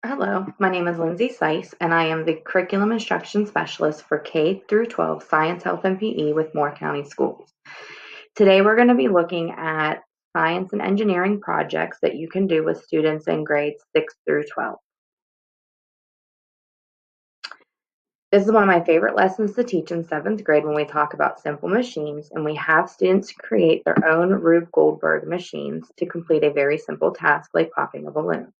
Hello, my name is Lindsay Seiss, and I am the Curriculum Instruction Specialist for K through 12 Science, Health, and PE with Moore County Schools. Today we're going to be looking at science and engineering projects that you can do with students in grades 6 through 12. This is one of my favorite lessons to teach in 7th grade when we talk about simple machines, and we have students create their own Rube Goldberg machines to complete a very simple task like popping a balloon.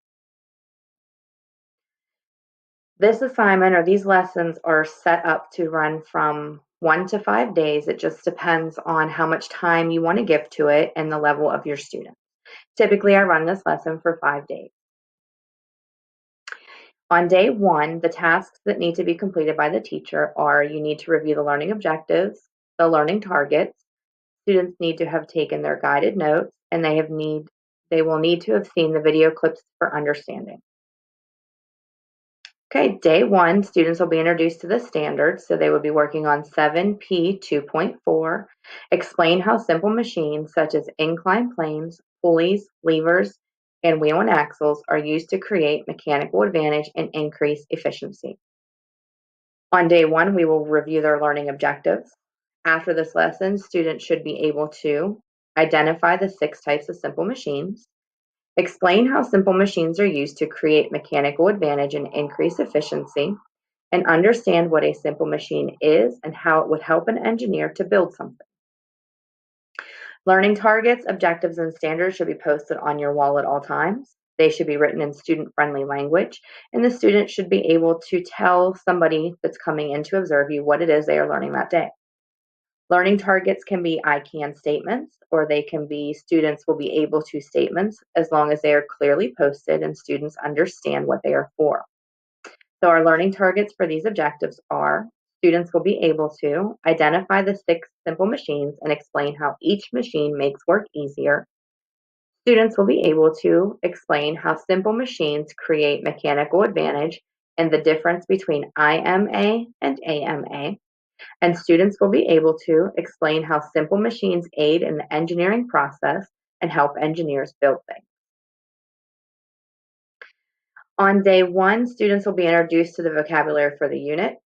This assignment or these lessons are set up to run from 1 to 5 days. It just depends on how much time you want to give to it and the level of your students. Typically, I run this lesson for 5 days. On day 1, the tasks that need to be completed by the teacher are you need to review the learning objectives, the learning targets. Students need to have taken their guided notes, and they will need to have seen the video clips for understanding. Okay, day 1, students will be introduced to the standards. So they will be working on 7P 2.4, explain how simple machines such as inclined planes, pulleys, levers, and wheel and axles are used to create mechanical advantage and increase efficiency. On day 1, we will review their learning objectives. After this lesson, students should be able to identify the 6 types of simple machines, explain how simple machines are used to create mechanical advantage and increase efficiency, and understand what a simple machine is and how it would help an engineer to build something. Learning targets, objectives, and standards should be posted on your wall at all times. They should be written in student-friendly language, and the student should be able to tell somebody that's coming in to observe you what it is they are learning that day. Learning targets can be I can statements, or they can be students will be able to statements as long as they are clearly posted and students understand what they are for. So our learning targets for these objectives are students will be able to identify the 6 simple machines and explain how each machine makes work easier. Students will be able to explain how simple machines create mechanical advantage and the difference between IMA and AMA. And students will be able to explain how simple machines aid in the engineering process and help engineers build things. On day 1, students will be introduced to the vocabulary for the unit.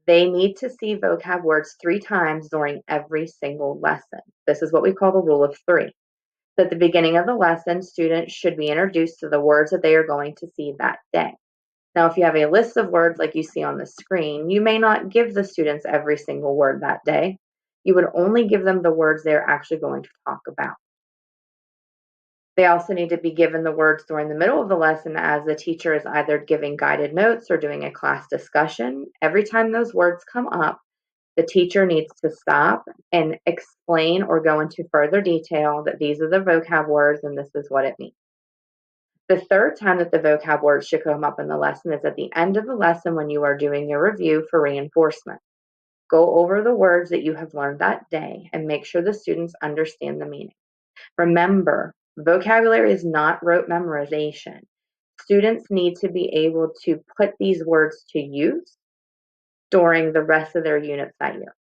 They need to see vocab words 3 times during every single lesson. This is what we call the rule of 3. So at the beginning of the lesson, students should be introduced to the words that they are going to see that day. Now, if you have a list of words like you see on the screen, you may not give the students every single word that day. You would only give them the words they're actually going to talk about. They also need to be given the words during the middle of the lesson as the teacher is either giving guided notes or doing a class discussion. Every time those words come up, the teacher needs to stop and explain or go into further detail that these are the vocab words and this is what it means. The third time that the vocab words should come up in the lesson is at the end of the lesson when you are doing your review for reinforcement. Go over the words that you have learned that day and make sure the students understand the meaning. Remember, vocabulary is not rote memorization. Students need to be able to put these words to use during the rest of their units that year.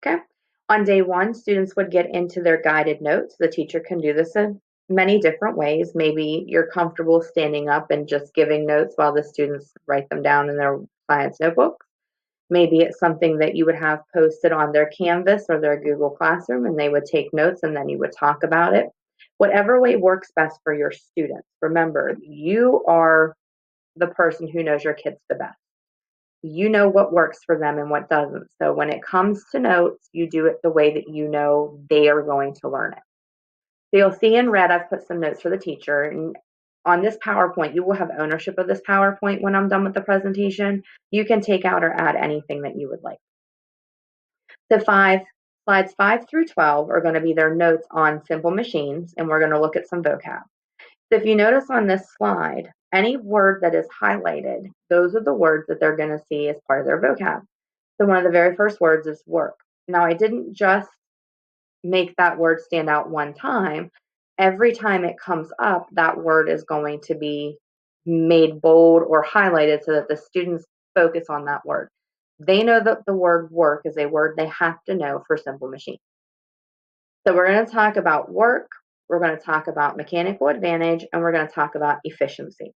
Okay. On day 1, students would get into their guided notes. The teacher can do this in many different ways. Maybe you're comfortable standing up and just giving notes while the students write them down in their science notebooks. Maybe it's something that you would have posted on their Canvas or their Google Classroom and they would take notes and then you would talk about it. Whatever way works best for your students. Remember, you are the person who knows your kids the best. You know what works for them and what doesn't. So when it comes to notes, you do it the way that you know they are going to learn it. So you'll see in red, I've put some notes for the teacher. And on this PowerPoint, you will have ownership of this PowerPoint when I'm done with the presentation. You can take out or add anything that you would like. So slides 5 through 12 are going to be their notes on simple machines, and we're going to look at some vocab. So if you notice on this slide, any word that is highlighted, those are the words that they're going to see as part of their vocab. So one of the very first words is work. Now, I didn't just make that word stand out one time. Every time it comes up, that word is going to be made bold or highlighted so that the students focus on that word. They know that the word work is a word they have to know for simple machines. So we're going to talk about work, we're going to talk about mechanical advantage, and we're going to talk about efficiency.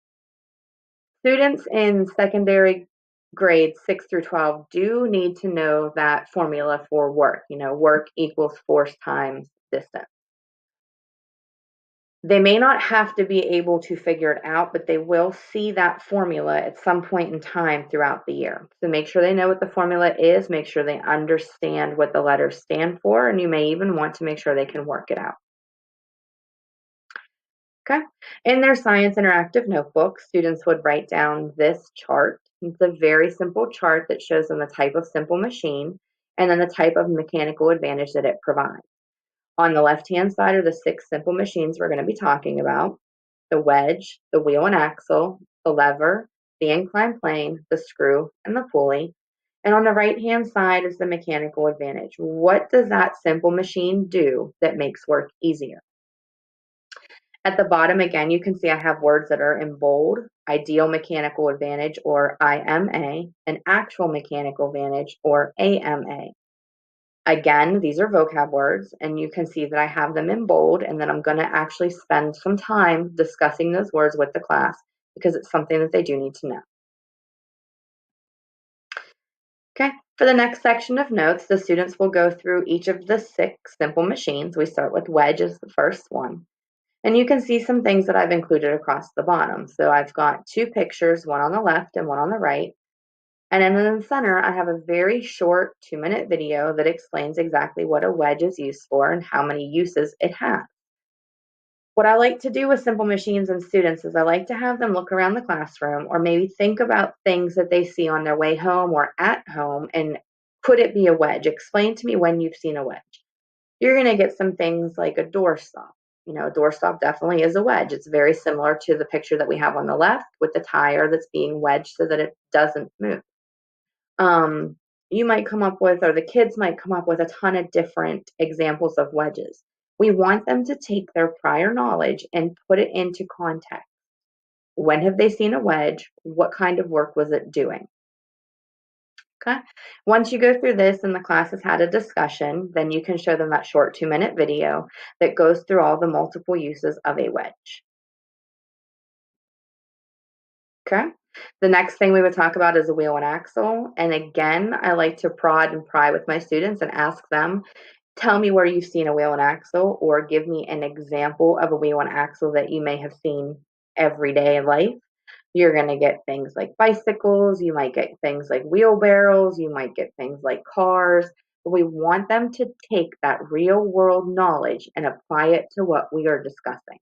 Students in secondary grades 6 through 12 do need to know that formula for work. Work equals force times distance. They may not have to be able to figure it out, but they will see that formula at some point in time throughout the year. So make sure they know what the formula is, make sure they understand what the letters stand for, and you may even want to make sure they can work it out. Okay. In their science interactive notebook, students would write down this chart. It's a very simple chart that shows them the type of simple machine and then the type of mechanical advantage that it provides. On the left-hand side are the 6 simple machines we're going to be talking about: the wedge, the wheel and axle, the lever, the inclined plane, the screw, and the pulley. And on the right-hand side is the mechanical advantage. What does that simple machine do that makes work easier? At the bottom, again, you can see I have words that are in bold: ideal mechanical advantage, or IMA, and actual mechanical advantage, or AMA. Again, these are vocab words, and you can see that I have them in bold, and then I'm going to actually spend some time discussing those words with the class because it's something that they do need to know. Okay, for the next section of notes, the students will go through each of the 6 simple machines. We start with wedge as the first one. And you can see some things that I've included across the bottom. So I've got 2 pictures, one on the left and one on the right. And then in the center, I have a very short 2-minute video that explains exactly what a wedge is used for and how many uses it has. What I like to do with simple machines and students is I like to have them look around the classroom or maybe think about things that they see on their way home or at home, and could it be a wedge? Explain to me when you've seen a wedge. You're going to get some things like a doorstop. A doorstop definitely is a wedge. It's very similar to the picture that we have on the left with the tire that's being wedged so that it doesn't move. You might come up with, or the kids might come up with, a ton of different examples of wedges. We want them to take their prior knowledge and put it into context. When have they seen a wedge? What kind of work was it doing? Okay. Once you go through this and the class has had a discussion, then you can show them that short 2-minute video that goes through all the multiple uses of a wedge. Okay. The next thing we would talk about is a wheel and axle. And again, I like to prod and pry with my students and ask them, tell me where you've seen a wheel and axle, or give me an example of a wheel and axle that you may have seen every day in life. You're going to get things like bicycles, you might get things like wheelbarrows, you might get things like cars. But we want them to take that real world knowledge and apply it to what we are discussing.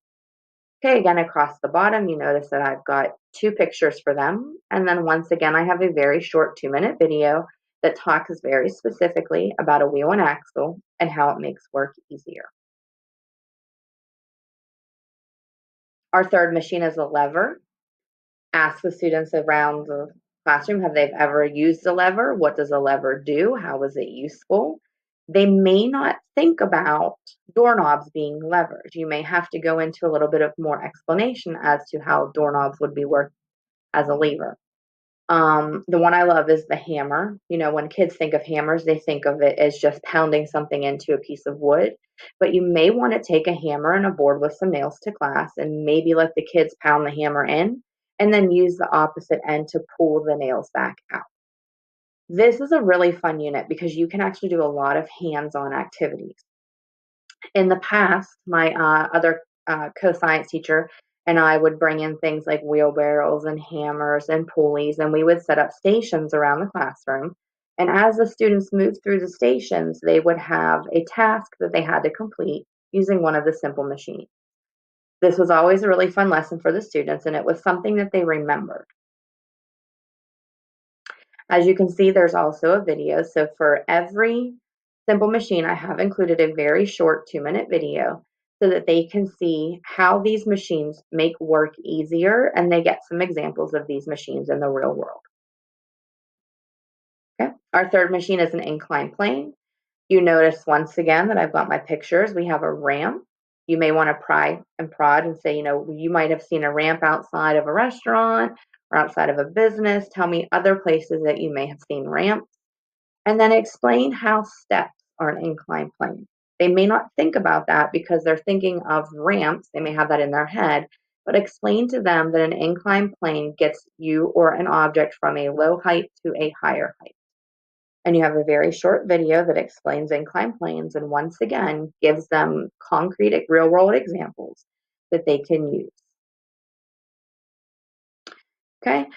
Okay, again, across the bottom, you notice that I've got 2 pictures for them. And then once again, I have a very short 2-minute video that talks very specifically about a wheel and axle and how it makes work easier. Our third machine is a lever. Ask the students around the classroom, have they ever used a lever? What does a lever do? How is it useful? They may not think about doorknobs being levers. You may have to go into a little bit of more explanation as to how doorknobs would be worked as a lever. The one I love is the hammer. When kids think of hammers, they think of it as just pounding something into a piece of wood. But you may want to take a hammer and a board with some nails to class and maybe let the kids pound the hammer in and then use the opposite end to pull the nails back out. This is a really fun unit because you can actually do a lot of hands-on activities. In the past, my other co-science teacher and I would bring in things like wheelbarrows and hammers and pulleys, and we would set up stations around the classroom. And as the students moved through the stations, they would have a task that they had to complete using one of the simple machines. This was always a really fun lesson for the students, and it was something that they remembered. As you can see, there's also a video. So for every simple machine, I have included a very short 2-minute video so that they can see how these machines make work easier, and they get some examples of these machines in the real world. Okay. Our third machine is an inclined plane. You notice once again that I've got my pictures. We have a ramp. You may want to pry and prod and say, you might have seen a ramp outside of a restaurant or outside of a business. Tell me other places that you may have seen ramps. And then explain how steps are an inclined plane. They may not think about that because they're thinking of ramps. They may have that in their head, but explain to them that an inclined plane gets you or an object from a low height to a higher height. And you have a very short video that explains inclined planes and once again gives them concrete real world examples that they can use. Okay,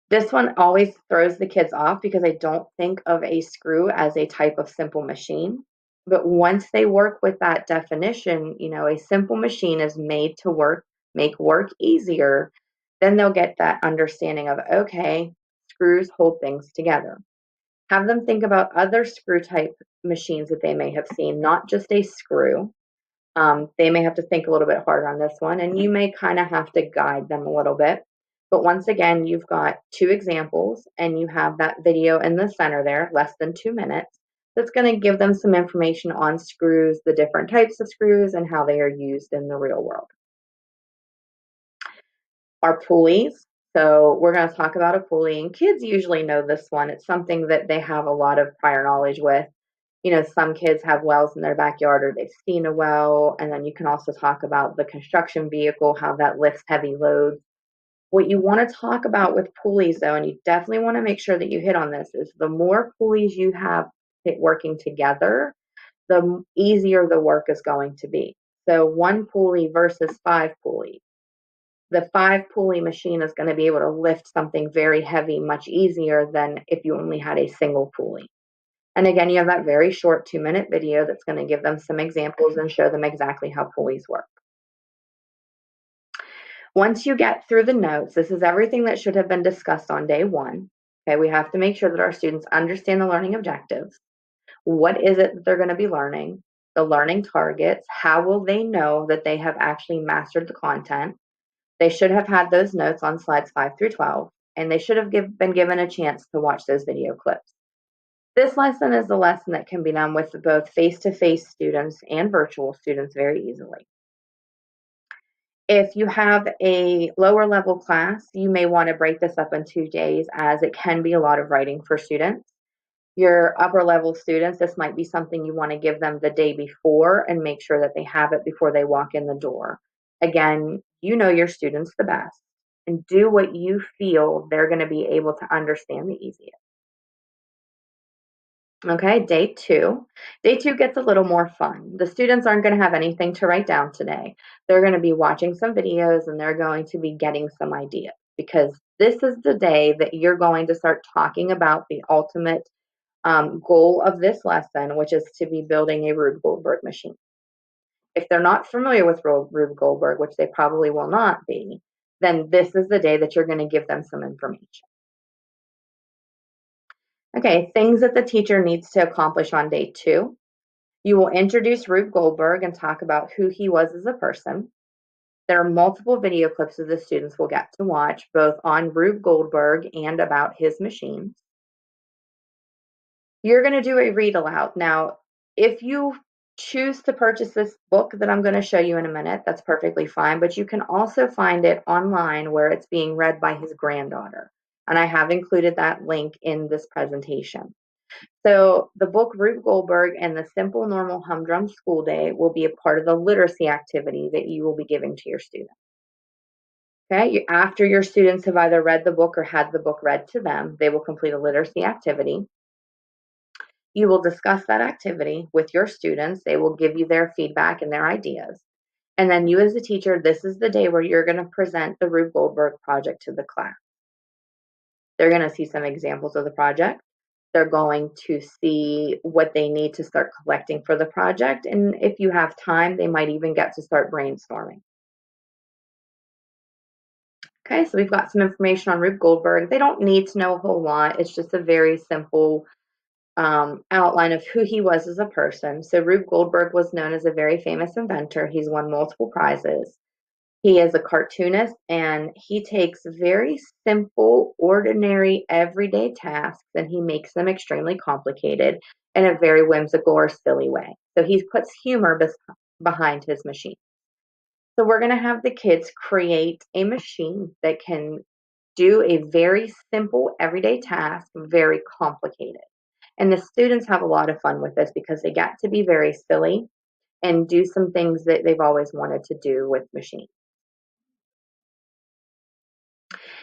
this one always throws the kids off because I don't think of a screw as a type of simple machine. But once they work with that definition, a simple machine is made to make work easier, then they'll get that understanding of, okay, screws hold things together. Have them think about other screw type machines that they may have seen, not just a screw. They may have to think a little bit harder on this one, and you may kind of have to guide them a little bit. But once again, you've got two examples, and you have that video in the center there, less than 2 minutes, that's going to give them some information on screws, the different types of screws, and how they are used in the real world. Our pulleys. So we're going to talk about a pulley, and kids usually know this one. It's something that they have a lot of prior knowledge with. Some kids have wells in their backyard or they've seen a well, and then you can also talk about the construction vehicle, how that lifts heavy loads. What you want to talk about with pulleys, though, and you definitely want to make sure that you hit on this, is the more pulleys you have working together, the easier the work is going to be. So 1 pulley versus 5 pulleys. The 5 pulley machine is going to be able to lift something very heavy much easier than if you only had a single pulley. And again, you have that very short 2-minute video that's going to give them some examples and show them exactly how pulleys work. Once you get through the notes, this is everything that should have been discussed on day 1. Okay, we have to make sure that our students understand the learning objectives. What is it that they're going to be learning? The learning targets. How will they know that they have actually mastered the content? They should have had those notes on slides 5 through 12, and they should have been given a chance to watch those video clips. This lesson is the lesson that can be done with both face-to-face students and virtual students very easily. If you have a lower level class, you may want to break this up in 2 days as it can be a lot of writing for students. Your upper level students, this might be something you want to give them the day before and make sure that they have it before they walk in the door. Again, you know your students the best, and do what you feel they're going to be able to understand the easiest. Okay, day 2. Day 2 gets a little more fun. The students aren't going to have anything to write down today. They're going to be watching some videos and they're going to be getting some ideas because this is the day that you're going to start talking about the ultimate goal of this lesson, which is to be building a Rube Goldberg machine. If they're not familiar with Rube Goldberg, which they probably will not be, then this is the day that you're going to give them some information. Okay, things that the teacher needs to accomplish on day 2. You will introduce Rube Goldberg and talk about who he was as a person. There are multiple video clips that the students will get to watch, both on Rube Goldberg and about his machines. You're going to do a read aloud. Now, if you choose to purchase this book that I'm going to show you in a minute, that's perfectly fine, but you can also find it online where it's being read by his granddaughter. And I have included that link in this presentation. So the book Rube Goldberg and the Simple Normal Humdrum School Day will be a part of the literacy activity that you will be giving to your students. Okay, after your students have either read the book or had the book read to them, they will complete a literacy activity. You will discuss that activity with your students. They will give you their feedback and their ideas. And then you as a teacher, this is the day where you're going to present the Rube Goldberg project to the class. They're going to see some examples of the project. They're going to see what they need to start collecting for the project. And if you have time, they might even get to start brainstorming. Okay, so we've got some information on Rube Goldberg. They don't need to know a whole lot. It's just a very simple outline of who he was as a person. So Rube Goldberg was known as a very famous inventor. He's won multiple prizes. He is a cartoonist, and he takes very simple, ordinary, everyday tasks, and he makes them extremely complicated in a very whimsical or silly way. So he puts humor behind his machine. So we're going to have the kids create a machine that can do a very simple, everyday task, very complicated. And the students have a lot of fun with this because they get to be very silly. and do some things that they've always wanted to do with machines.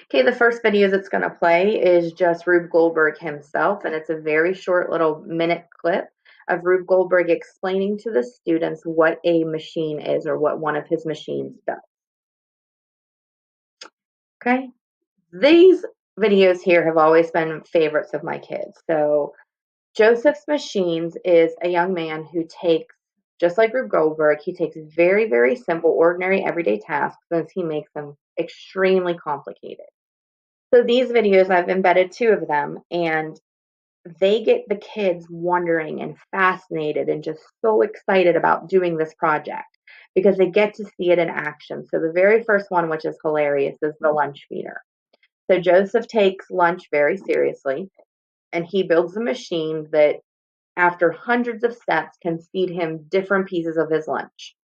Okay, the first video that's going to play is just Rube Goldberg himself, and it's a very short little minute clip of Rube Goldberg explaining to the students what a machine is or what one of his machines does. Okay, these videos here have always been favorites of my kids. So Joseph's Machines is a young man who takes, just like Rube Goldberg, he takes very, very simple, ordinary, everyday tasks and he makes them extremely complicated. So these videos, I've embedded 2 of them, and they get the kids wondering and fascinated and just so excited about doing this project because they get to see it in action. So the very first one, which is hilarious, is the lunch feeder. So Joseph takes lunch very seriously, and he builds a machine that, after hundreds of steps, can feed him different pieces of his lunch.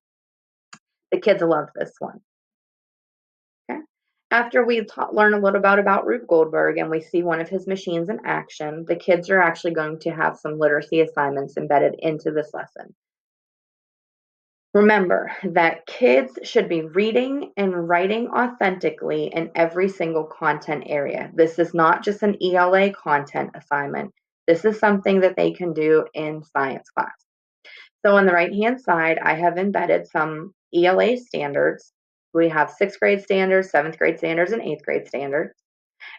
The kids love this one. Okay. After we learn a little bit about Rube Goldberg and we see one of his machines in action, the kids are actually going to have some literacy assignments embedded into this lesson. Remember that kids should be reading and writing authentically in every single content area. This is not just an ELA content assignment. This is something that they can do in science class. So on the right-hand side, I have embedded some ELA standards. We have 6th grade standards, 7th grade standards, and 8th grade standards.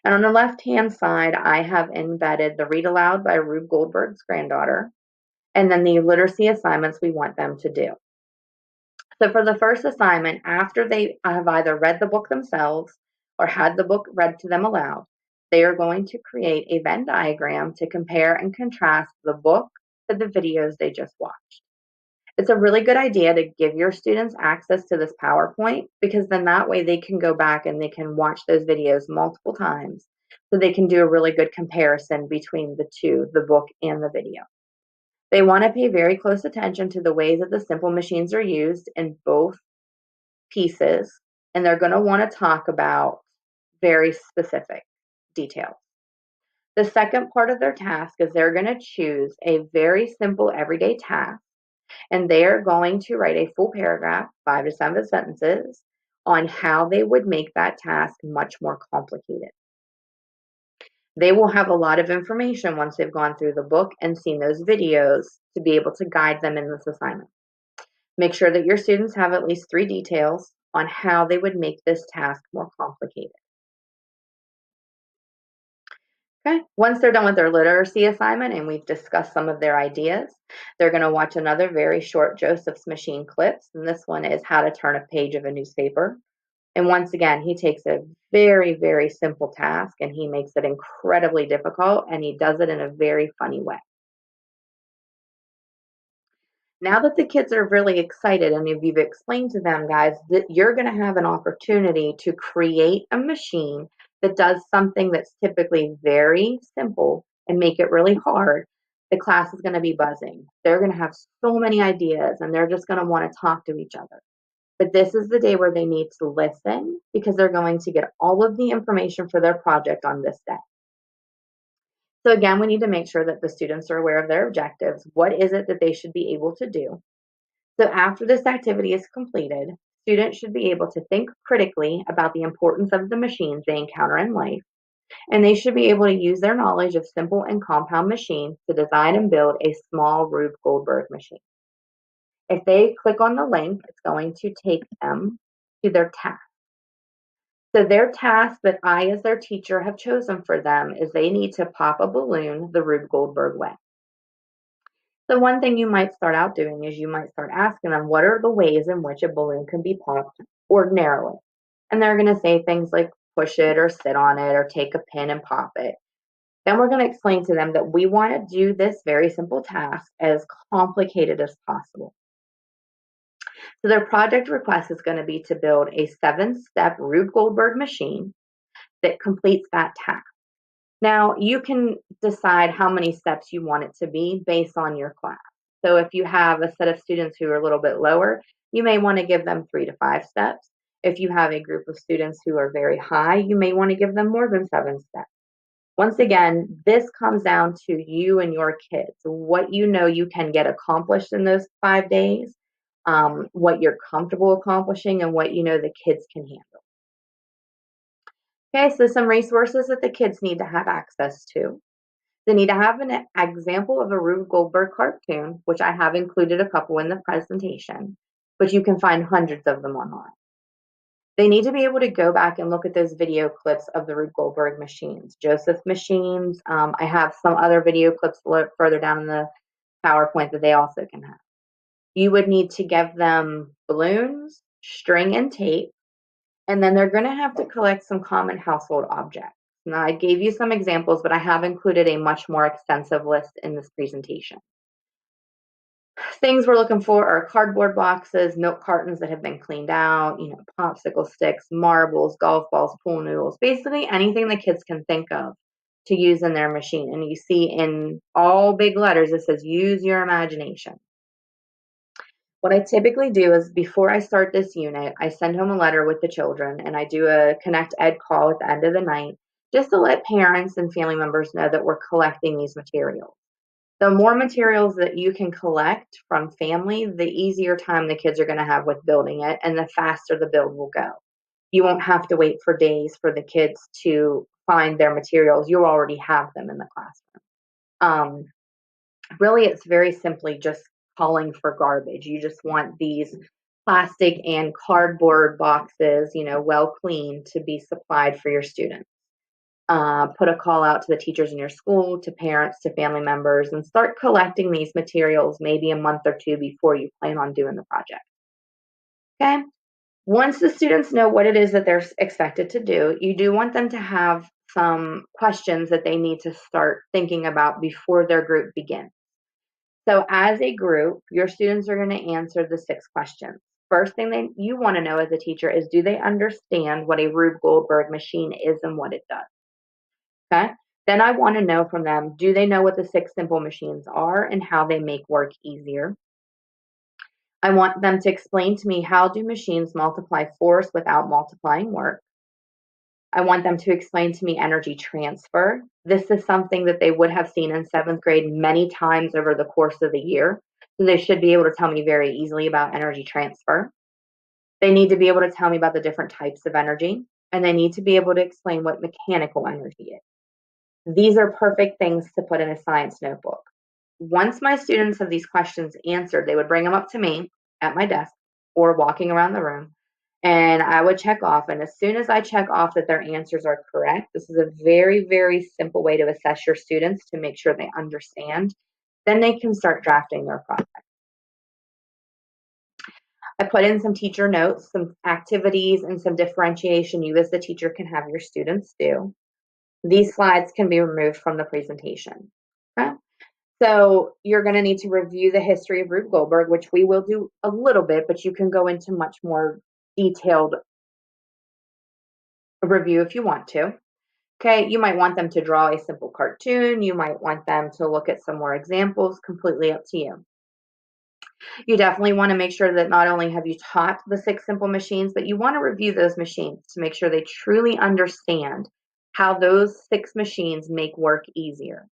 And on the left-hand side, I have embedded the Read Aloud by Rube Goldberg's granddaughter, and then the literacy assignments we want them to do. So for the first assignment, after they have either read the book themselves or had the book read to them aloud, they are going to create a Venn diagram to compare and contrast the book to the videos they just watched. It's a really good idea to give your students access to this PowerPoint because then that way they can go back and they can watch those videos multiple times so they can do a really good comparison between the two, the book and the video. They want to pay very close attention to the ways that the simple machines are used in both pieces, and they're going to want to talk about very specific details. The second part of their task is they're going to choose a very simple everyday task, and they are going to write a full paragraph, 5 to 7 sentences, on how they would make that task much more complicated. They will have a lot of information once they've gone through the book and seen those videos to be able to guide them in this assignment. Make sure that your students have at least 3 details on how they would make this task more complicated. Okay, once they're done with their literacy assignment and we've discussed some of their ideas, they're going to watch another very short Joseph's Machine clips, and this one is how to turn a page of a newspaper. And once again, he takes a very, very simple task and he makes it incredibly difficult, and he does it in a very funny way. Now that the kids are really excited and if you've explained to them, guys, that you're going to have an opportunity to create a machine that does something that's typically very simple and make it really hard, the class is going to be buzzing. They're going to have so many ideas and they're just going to want to talk to each other. But this is the day where they need to listen because they're going to get all of the information for their project on this day. So again, we need to make sure that the students are aware of their objectives. What is it that they should be able to do? So after this activity is completed, students should be able to think critically about the importance of the machines they encounter in life, and they should be able to use their knowledge of simple and compound machines to design and build a small Rube Goldberg machine. If they click on the link, it's going to take them to their task. So their task that I, as their teacher, have chosen for them is they need to pop a balloon the Rube Goldberg way. So one thing you might start out doing is you might start asking them, what are the ways in which a balloon can be popped ordinarily? And they're going to say things like push it or sit on it or take a pin and pop it. Then we're going to explain to them that we want to do this very simple task as complicated as possible. So their project request is going to be to build a 7-step Rube Goldberg machine that completes that task. Now, you can decide how many steps you want it to be based on your class. So if you have a set of students who are a little bit lower, you may want to give them 3 to 5 steps. If you have a group of students who are very high, you may want to give them more than 7 steps. Once again, this comes down to you and your kids, what you know you can get accomplished in those 5 days, what you're comfortable accomplishing, and what you know the kids can handle. Okay, so some resources that the kids need to have access to. They need to have an example of a Rube Goldberg cartoon, which I have included a couple in the presentation, but you can find hundreds of them online. They need to be able to go back and look at those video clips of the Rube Goldberg machines, Joseph machines. I have some other video clips further down in the PowerPoint that they also can have. You would need to give them balloons, string, and tape, and then they're going to have to collect some common household objects. Now, I gave you some examples, but I have included a much more extensive list in this presentation. Things we're looking for are cardboard boxes, milk cartons that have been cleaned out, popsicle sticks, marbles, golf balls, pool noodles, basically anything the kids can think of to use in their machine. And you see in all big letters, it says use your imagination. What I typically do is before I start this unit, I send home a letter with the children and I do a Connect Ed call at the end of the night just to let parents and family members know that we're collecting these materials. The more materials that you can collect from family, the easier time the kids are going to have with building it, and the faster the build will go. You won't have to wait for days for the kids to find their materials. You'll already have them in the classroom. Really, it's very simply just calling for garbage. You just want these plastic and cardboard boxes, well cleaned, to be supplied for your students. Put a call out to the teachers in your school, to parents, to family members, and start collecting these materials maybe a month or two before you plan on doing the project. Okay? Once the students know what it is that they're expected to do, you do want them to have some questions that they need to start thinking about before their group begins. So as a group, your students are going to answer the 6 questions. First thing you want to know as a teacher is, do they understand what a Rube Goldberg machine is and what it does? Okay. Then I want to know from them, do they know what the 6 simple machines are and how they make work easier? I want them to explain to me, how do machines multiply force without multiplying work? I want them to explain to me energy transfer. This is something that they would have seen in 7th grade many times over the course of the year. So they should be able to tell me very easily about energy transfer. They need to be able to tell me about the different types of energy, and they need to be able to explain what mechanical energy is. These are perfect things to put in a science notebook. Once my students have these questions answered, they would bring them up to me at my desk or walking around the room, and I would check off. And as soon as I check off that their answers are correct, this is a very, very simple way to assess your students to make sure they understand. Then they can start drafting their project. I put in some teacher notes, some activities, and some differentiation you as the teacher can have your students do. These slides can be removed from the presentation. Okay? So you're going to need to review the history of Rube Goldberg, which we will do a little bit, but you can go into much more detailed review if you want to. Okay, you might want them to draw a simple cartoon. You might want them to look at some more examples, completely up to you. You definitely want to make sure that not only have you taught the 6 simple machines, but you want to review those machines to make sure they truly understand how those 6 machines make work easier.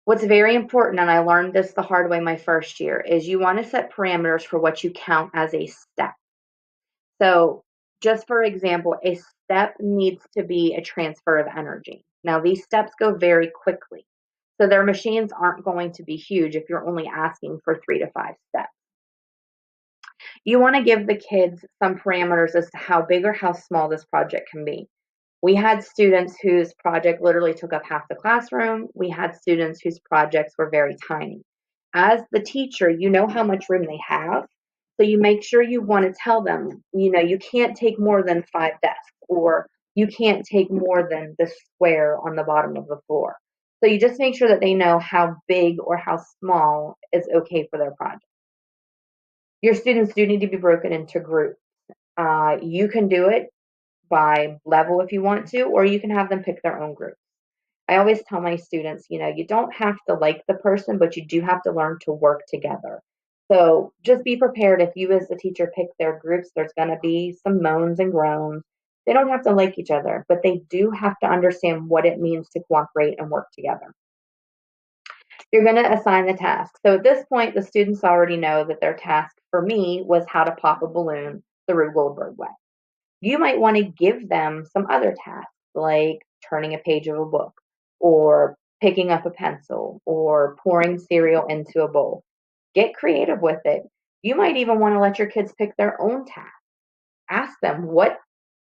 What's very important, and I learned this the hard way my first year, is you want to set parameters for what you count as a step. So just for example, a step needs to be a transfer of energy. Now these steps go very quickly. So their machines aren't going to be huge if you're only asking for 3 to 5 steps. You want to give the kids some parameters as to how big or how small this project can be. We had students whose project literally took up half the classroom. We had students whose projects were very tiny. As the teacher, you know how much room they have. So you make sure you want to tell them, you can't take more than 5 desks, or you can't take more than the square on the bottom of the floor. So you just make sure that they know how big or how small is okay for their project. Your students do need to be broken into groups. You can do it by level if you want to, or you can have them pick their own groups. I always tell my students, you don't have to like the person, but you do have to learn to work together. So just be prepared. If you as the teacher pick their groups, there's going to be some moans and groans. They don't have to like each other, but they do have to understand what it means to cooperate and work together. You're going to assign the task. So at this point, the students already know that their task for me was how to pop a balloon the Rube Goldberg way. You might want to give them some other tasks like turning a page of a book or picking up a pencil or pouring cereal into a bowl. Get creative with it. You might even want to let your kids pick their own task. Ask them, what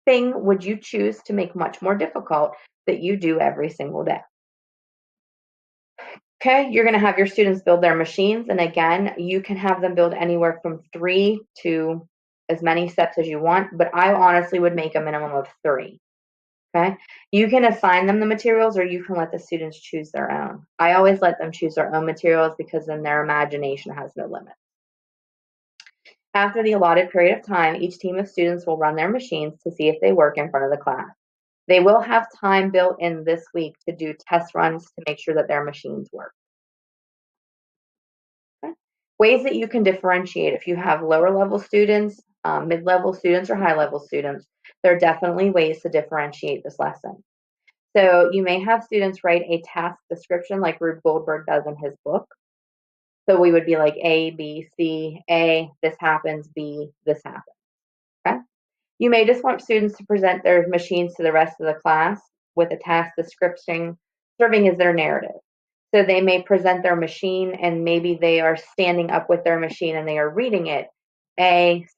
thing would you choose to make much more difficult that you do every single day? Okay, you're going to have your students build their machines. And again, you can have them build anywhere from 3 to as many steps as you want, but I honestly would make a minimum of 3. Okay, you can assign them the materials or you can let the students choose their own. I always let them choose their own materials because then their imagination has no limit. After the allotted period of time, each team of students will run their machines to see if they work in front of the class. They will have time built in this week to do test runs to make sure that their machines work. Okay. Ways that you can differentiate if you have lower level students, mid-level students, or high level students, there are definitely ways to differentiate this lesson. So you may have students write a task description like Rube Goldberg does in his book. So we would be like A, B, C, A, this happens, B, this happens. Okay. You may just want students to present their machines to the rest of the class with a task description serving as their narrative. So they may present their machine and maybe they are standing up with their machine and they are reading it.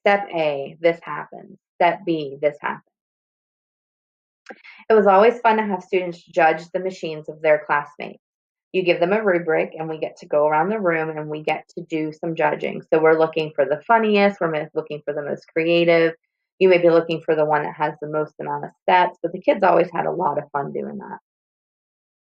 Step A, this happens. Step B, this happens. It was always fun to have students judge the machines of their classmates. You give them a rubric and we get to go around the room and we get to do some judging. So we're looking for the funniest, we're looking for the most creative. You may be looking for the one that has the most amount of steps, but the kids always had a lot of fun doing that.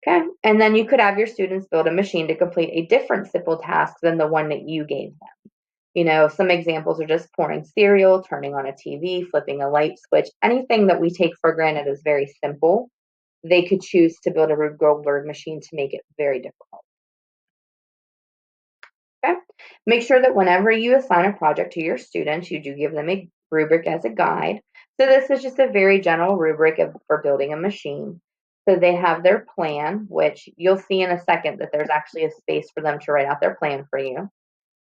Okay, and then you could have your students build a machine to complete a different simple task than the one that you gave them. You know, some examples are just pouring cereal, turning on a TV, flipping a light switch, anything that we take for granted is very simple. They could choose to build a Rube Goldberg machine to make it very difficult. Okay. Make sure that whenever you assign a project to your students, you do give them a rubric as a guide. So this is just a very general rubric for building a machine. So they have their plan, which you'll see in a second that there's actually a space for them to write out their plan for you.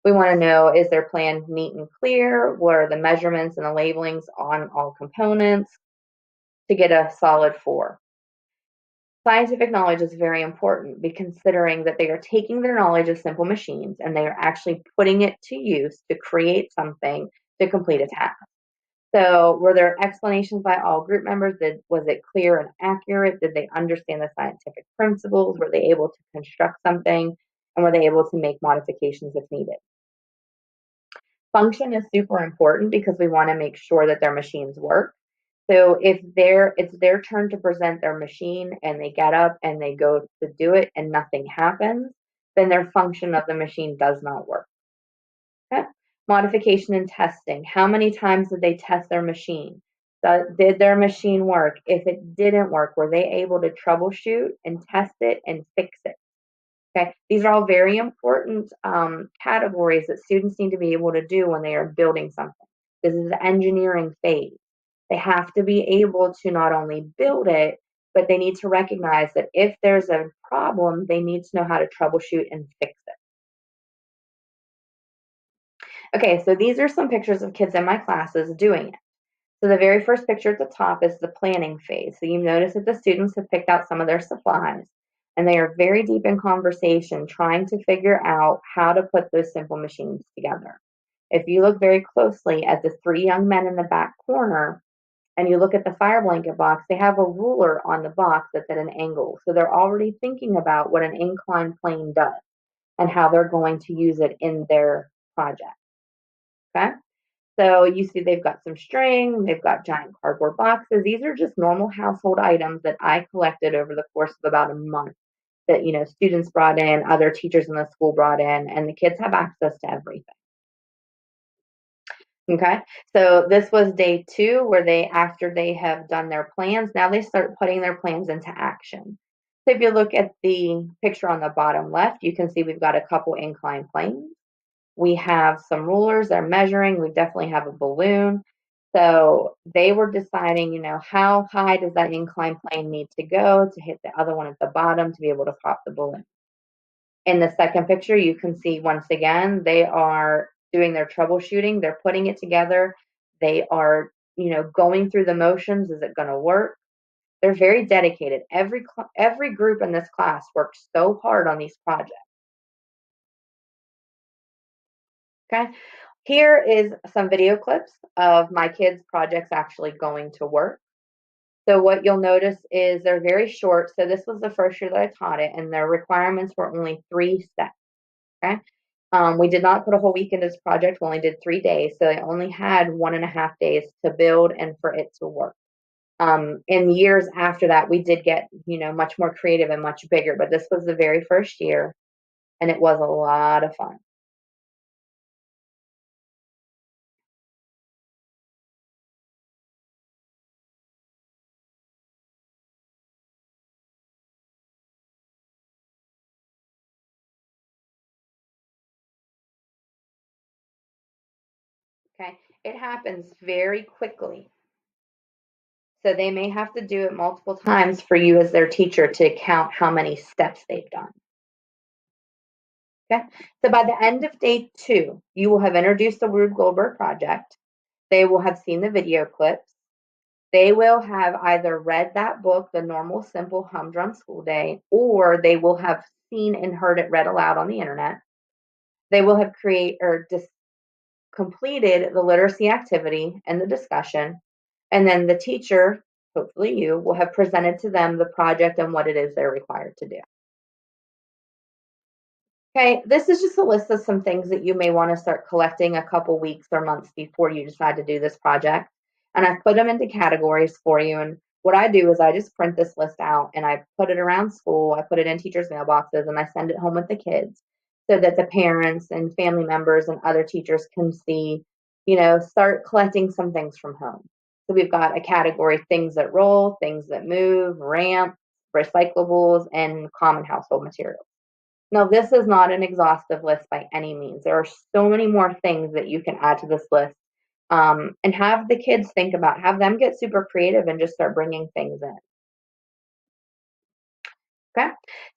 We want to know, is their plan neat and clear? What are the measurements and the labelings on all components to get a solid 4? Scientific knowledge is very important, considering that they are taking their knowledge of simple machines and they are actually putting it to use to create something to complete a task. So were there explanations by all group members? Was it clear and accurate? Did they understand the scientific principles? Were they able to construct something? And were they able to make modifications if needed? Function is super important because we want to make sure that their machines work. So if it's their turn to present their machine and they get up and they go to do it and nothing happens, then their function of the machine does not work. Okay? Modification and testing. How many times did they test their machine? Did their machine work? If it didn't work, were they able to troubleshoot and test it and fix it? Okay, these are all very important categories that students need to be able to do when they are building something. This is the engineering phase. They have to be able to not only build it, but they need to recognize that if there's a problem, they need to know how to troubleshoot and fix it. Okay, so these are some pictures of kids in my classes doing it. So the very first picture at the top is the planning phase. So you notice that the students have picked out some of their supplies and they are very deep in conversation trying to figure out how to put those simple machines together. If you look very closely at the 3 young men in the back corner and you look at the fire blanket box, they have a ruler on the box that's at an angle. So they're already thinking about what an inclined plane does and how they're going to use it in their project. Okay? So you see they've got some string, they've got giant cardboard boxes. These are just normal household items that I collected over the course of about a month that, students brought in, other teachers in the school brought in, and the kids have access to everything. Okay, so this was day 2 where after they have done their plans, now they start putting their plans into action. So if you look at the picture on the bottom left, you can see we've got a couple inclined planes. We have some rulers, they're measuring. We definitely have a balloon. So they were deciding, how high does that inclined plane need to go to hit the other one at the bottom to be able to pop the balloon. In the second picture, you can see once again, they are doing their troubleshooting. They're putting it together. They are, going through the motions. Is it going to work? They're very dedicated. Every group in this class works so hard on these projects. Okay. Here is some video clips of my kids' projects actually going to work. So what you'll notice is they're very short. So this was the first year that I taught it, and their requirements were only 3 steps. Okay. We did not put a whole week into this project. We only did 3 days. So I only had 1.5 days to build and for it to work. In years after that, we did get, much more creative and much bigger, but this was the very first year, and it was a lot of fun. Okay. It happens very quickly. So they may have to do it multiple times for you as their teacher to count how many steps they've done. Okay. So by the end of day 2, you will have introduced the Rube Goldberg project. They will have seen the video clips. They will have either read that book, The Normal Simple Humdrum School Day, or they will have seen and heard it read aloud on the internet. They will have completed the literacy activity and the discussion, and then the teacher, hopefully you, will have presented to them the project and what it is they're required to do. Okay, this is just a list of some things that you may want to start collecting a couple weeks or months before you decide to do this project. And I've put them into categories for you. And what I do is I just print this list out and I put it around school. I put it in teachers' mailboxes and I send it home with the kids so that the parents and family members and other teachers can see, start collecting some things from home. So we've got a category: things that roll, things that move, ramps, recyclables, and common household materials. Now, this is not an exhaustive list by any means. There are so many more things that you can add to this list, and have the kids think about, have them get super creative and just start bringing things in. Okay,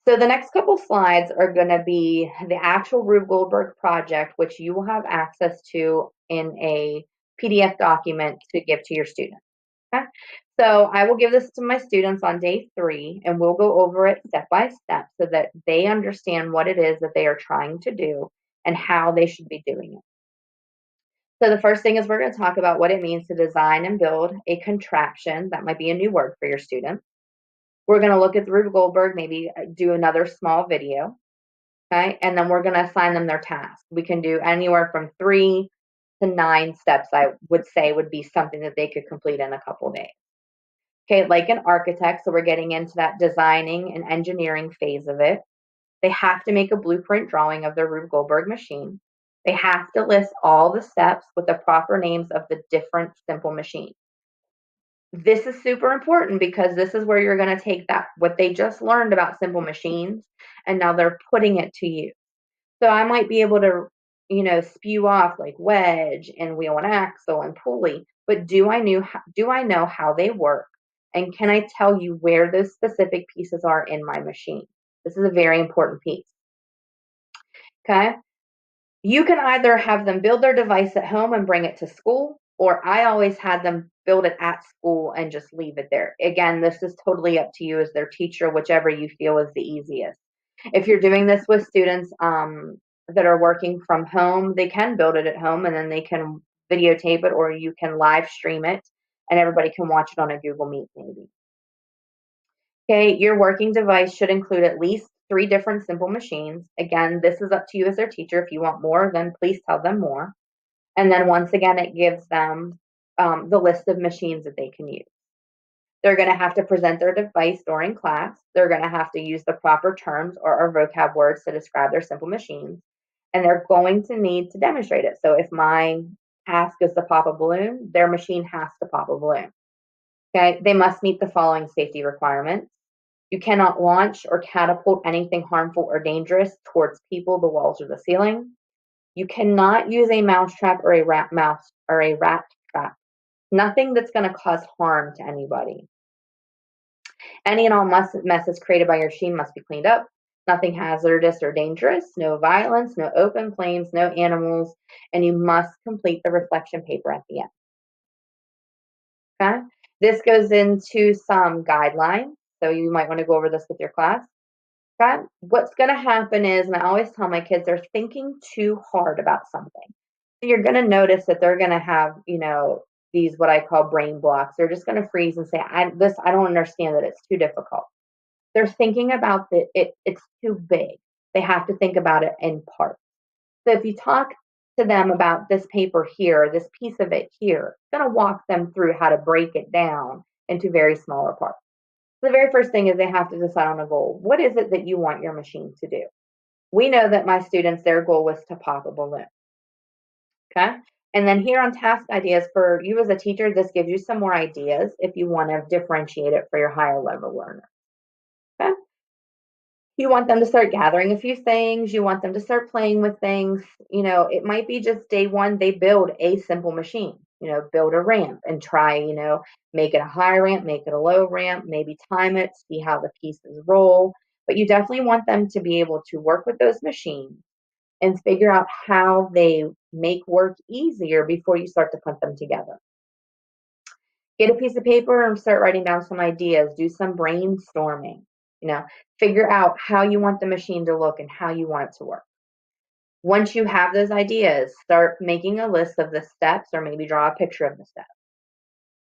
so the next couple slides are going to be the actual Rube Goldberg project, which you will have access to in a PDF document to give to your students. Okay, so I will give this to my students on day 3, and we'll go over it step by step so that they understand what it is that they are trying to do and how they should be doing it. So the first thing is we're going to talk about what it means to design and build a contraption. That might be a new word for your students. We're going to look at the Rube Goldberg, maybe do another small video. Okay, and then we're going to assign them their tasks. We can do anywhere from 3 to 9 steps, I would say, would be something that they could complete in a couple days. Okay, like an architect, so we're getting into that designing and engineering phase of it. They have to make a blueprint drawing of their Rube Goldberg machine. They have to list all the steps with the proper names of the different simple machines. This is super important because this is where you're going to take that, what they just learned about simple machines, and now they're putting it to use. So I might be able to, spew off like wedge and wheel and axle and pulley, but do I know how they work? And can I tell you where those specific pieces are in my machine? This is a very important piece. Okay. You can either have them build their device at home and bring it to school, or I always had them build it at school and just leave it there. Again, this is totally up to you as their teacher, whichever you feel is the easiest. If you're doing this with students that are working from home, they can build it at home and then they can videotape it, or you can live stream it and everybody can watch it on a Google Meet maybe. Okay, your working device should include at least 3 different simple machines. Again, this is up to you as their teacher. If you want more, then please tell them more. And then once again, it gives them the list of machines that they can use. They're going to have to present their device during class. They're going to have to use the proper terms or vocab words to describe their simple machines. And they're going to need to demonstrate it. So if my task is to pop a balloon, their machine has to pop a balloon. Okay, they must meet the following safety requirements. You cannot launch or catapult anything harmful or dangerous towards people, the walls, or the ceiling. You cannot use a mouse trap or a rat trap. Nothing that's going to cause harm to anybody. Any and all messes created by your machine must be cleaned up. Nothing hazardous or dangerous, no violence, no open flames, no animals, and you must complete the reflection paper at the end. Okay? This goes into some guidelines, so you might want to go over this with your class. Okay? What's going to happen is, and I always tell my kids, they're thinking too hard about something. So you're going to notice that they're going to have, these what I call brain blocks. They're just going to freeze and say, I don't understand that, it's too difficult. They're thinking about it's too big. They have to think about it in parts. So if you talk to them about this paper here, this piece of it here, it's going to walk them through how to break it down into very smaller parts. So the very first thing is they have to decide on a goal. What is it that you want your machine to do? We know that my students, their goal was to pop a balloon. Okay. And then here on task ideas for you as a teacher, this gives you some more ideas if you want to differentiate it for your higher level learner. Okay. You want them to start gathering a few things. You want them to start playing with things. It might be just day one, they build a simple machine, build a ramp and try, make it a high ramp, make it a low ramp, maybe time it, see how the pieces roll. But you definitely want them to be able to work with those machines and figure out how they make work easier before you start to put them together. Get a piece of paper and start writing down some ideas. Do some brainstorming. Figure out how you want the machine to look and how you want it to work. Once you have those ideas, start making a list of the steps or maybe draw a picture of the steps.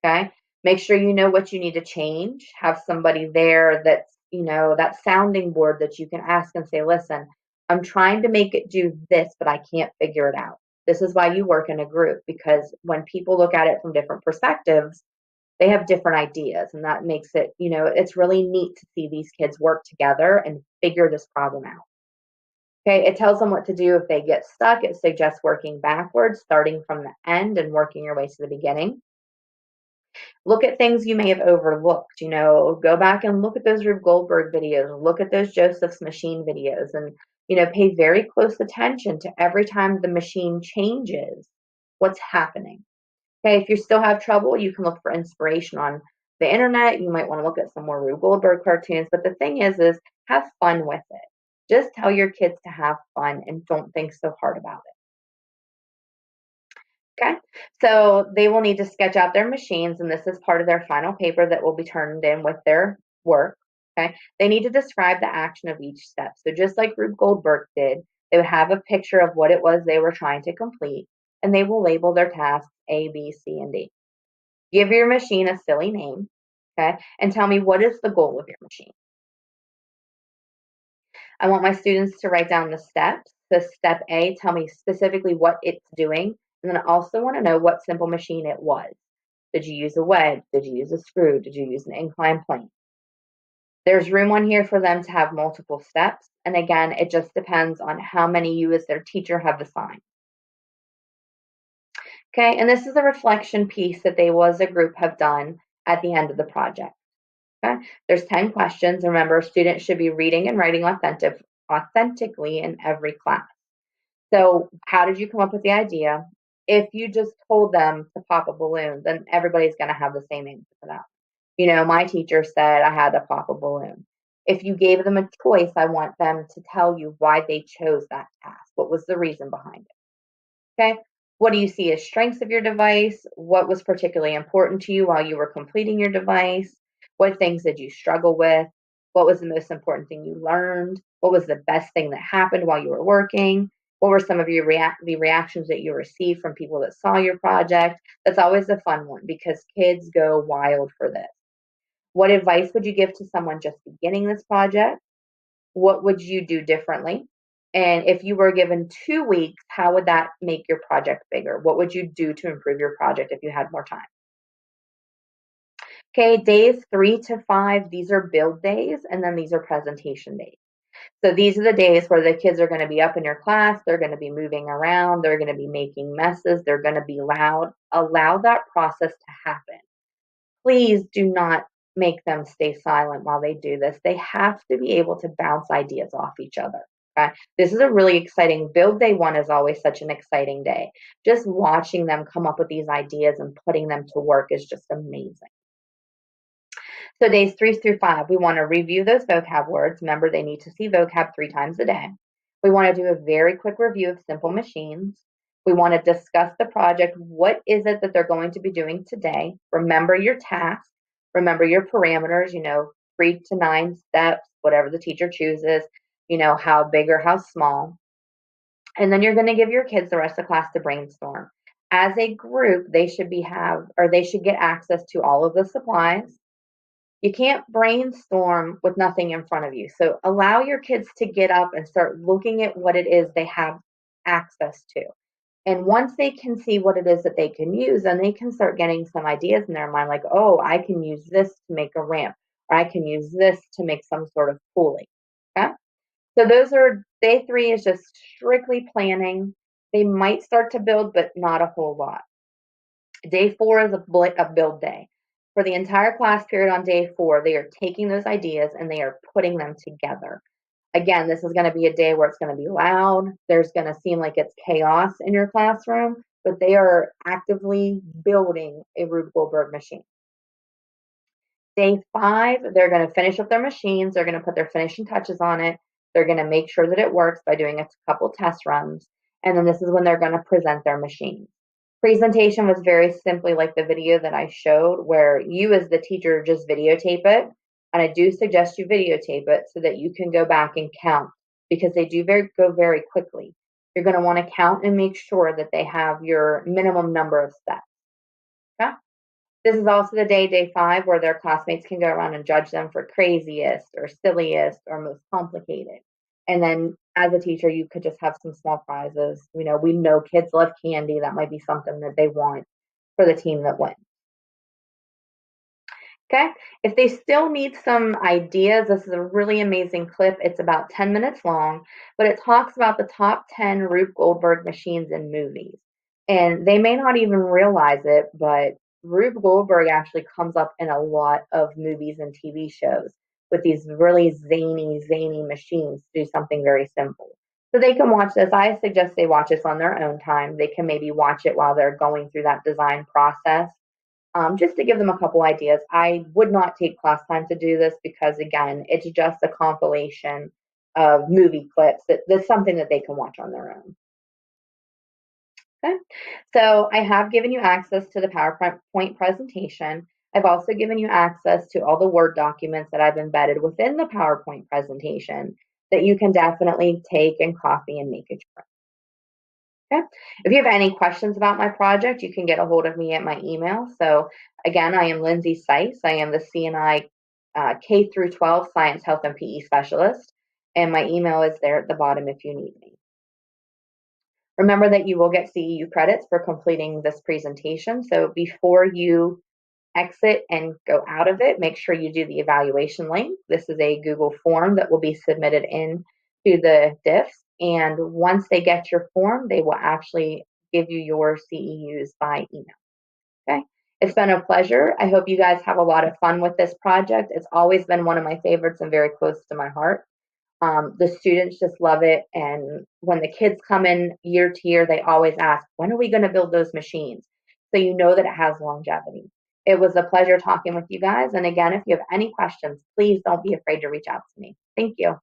Okay? Make sure you know what you need to change. Have somebody there that's, that sounding board that you can ask and say, listen, I'm trying to make it do this, but I can't figure it out. This is why you work in a group, because when people look at it from different perspectives, they have different ideas, and that makes it, it's really neat to see these kids work together and figure this problem out. Okay, it tells them what to do if they get stuck. It suggests working backwards, starting from the end and working your way to the beginning. Look at things you may have overlooked, go back and look at those Rube Goldberg videos, look at those Joseph's machine videos, and, pay very close attention to every time the machine changes, what's happening. Okay, if you still have trouble, you can look for inspiration on the internet. You might want to look at some more Rube Goldberg cartoons. But the thing is have fun with it. Just tell your kids to have fun and don't think so hard about it. Okay, so they will need to sketch out their machines, and this is part of their final paper that will be turned in with their work. Okay, they need to describe the action of each step. So just like Rube Goldberg did, they would have a picture of what it was they were trying to complete, and they will label their tasks A, B, C, and D. Give your machine a silly name, okay? And tell me, what is the goal of your machine? I want my students to write down the steps. So step A, tell me specifically what it's doing. And then I also want to know what simple machine it was. Did you use a wedge? Did you use a screw? Did you use an inclined plane? There's room on here for them to have multiple steps. And again, it just depends on how many you as their teacher have assigned. Okay, and this is a reflection piece that they as a group have done at the end of the project. Okay, there's 10 questions. Remember, students should be reading and writing authentically in every class. So how did you come up with the idea? If you just told them to pop a balloon, then everybody's going to have the same answer for that. My teacher said I had to pop a balloon. If you gave them a choice, I want them to tell you why they chose that task. What was the reason behind it? Okay. What do you see as strengths of your device? What was particularly important to you while you were completing your device? What things did you struggle with? What was the most important thing you learned? What was the best thing that happened while you were working? What were some of your the reactions that you received from people that saw your project? That's always a fun one because kids go wild for this. What advice would you give to someone just beginning this project? What would you do differently? And if you were given 2 weeks, how would that make your project bigger? What would you do to improve your project if you had more time? Okay, days 3 to 5, these are build days, and then these are presentation days. So these are the days where the kids are going to be up in your class, they're going to be moving around, they're going to be making messes, they're going to be loud. Allow that process to happen. Please do not make them stay silent while they do this. They have to be able to bounce ideas off each other. Okay? This is a really exciting build day one is always such an exciting day. Just watching them come up with these ideas and putting them to work is just amazing. So days 3 through 5, we want to review those vocab words. Remember, they need to see vocab 3 times a day. We want to do a very quick review of simple machines. We want to discuss the project. What is it that they're going to be doing today? Remember your task. Remember your parameters, 3 to 9 steps, whatever the teacher chooses, how big or how small. And then you're going to give your kids the rest of the class to brainstorm. As a group, they should get access to all of the supplies. You can't brainstorm with nothing in front of you. So allow your kids to get up and start looking at what it is they have access to. And once they can see what it is that they can use, then they can start getting some ideas in their mind, like, oh, I can use this to make a ramp, or I can use this to make some sort of pulley. Okay? So day 3 is just strictly planning. They might start to build, but not a whole lot. Day 4 is a build day. For the entire class period on day 4, they are taking those ideas and they are putting them together. Again, this is going to be a day where it's going to be loud. There's going to seem like it's chaos in your classroom, but they are actively building a Rube Goldberg machine. Day 5, they're going to finish up their machines. They're going to put their finishing touches on it. They're going to make sure that it works by doing a couple test runs. And then this is when they're going to present their machine. Presentation was very simply like the video that I showed, where you as the teacher just videotape it. And I do suggest you videotape it so that you can go back and count, because they do go very quickly. You're going to want to count and make sure that they have your minimum number of steps. Okay? This is also the day 5, where their classmates can go around and judge them for craziest or silliest or most complicated. And then as a teacher, you could just have some small prizes. We know kids love candy. That might be something that they want for the team that wins. Okay, if they still need some ideas, this is a really amazing clip. It's about 10 minutes long, but it talks about the top 10 Rube Goldberg machines in movies. And they may not even realize it, but Rube Goldberg actually comes up in a lot of movies and TV shows with these really zany machines to do something very simple. So they can watch this. I suggest they watch this on their own time. They can maybe watch it while they're going through that design process. Just to give them a couple ideas. I would not take class time to do this because, again, it's just a compilation of movie clips. That's something that they can watch on their own. Okay, so I have given you access to the PowerPoint presentation. I've also given you access to all the Word documents that I've embedded within the PowerPoint presentation that you can definitely take and copy and make it your own. Okay. If you have any questions about my project, you can get a hold of me at my email. So again, I am Lindsay Seiss. I am the CNI K through 12 Science, Health, and PE Specialist. And my email is there at the bottom if you need me. Remember that you will get CEU credits for completing this presentation. So before you exit and go out of it, make sure you do the evaluation link. This is a Google form that will be submitted in to the diffs. And once they get your form, they will actually give you your CEUs by email. Okay. It's been a pleasure. I hope you guys have a lot of fun with this project. It's always been one of my favorites and very close to my heart. The students just love it. And when the kids come in year to year, they always ask, when are we going to build those machines? So you know that it has longevity. It was a pleasure talking with you guys. And again, if you have any questions, please don't be afraid to reach out to me. Thank you.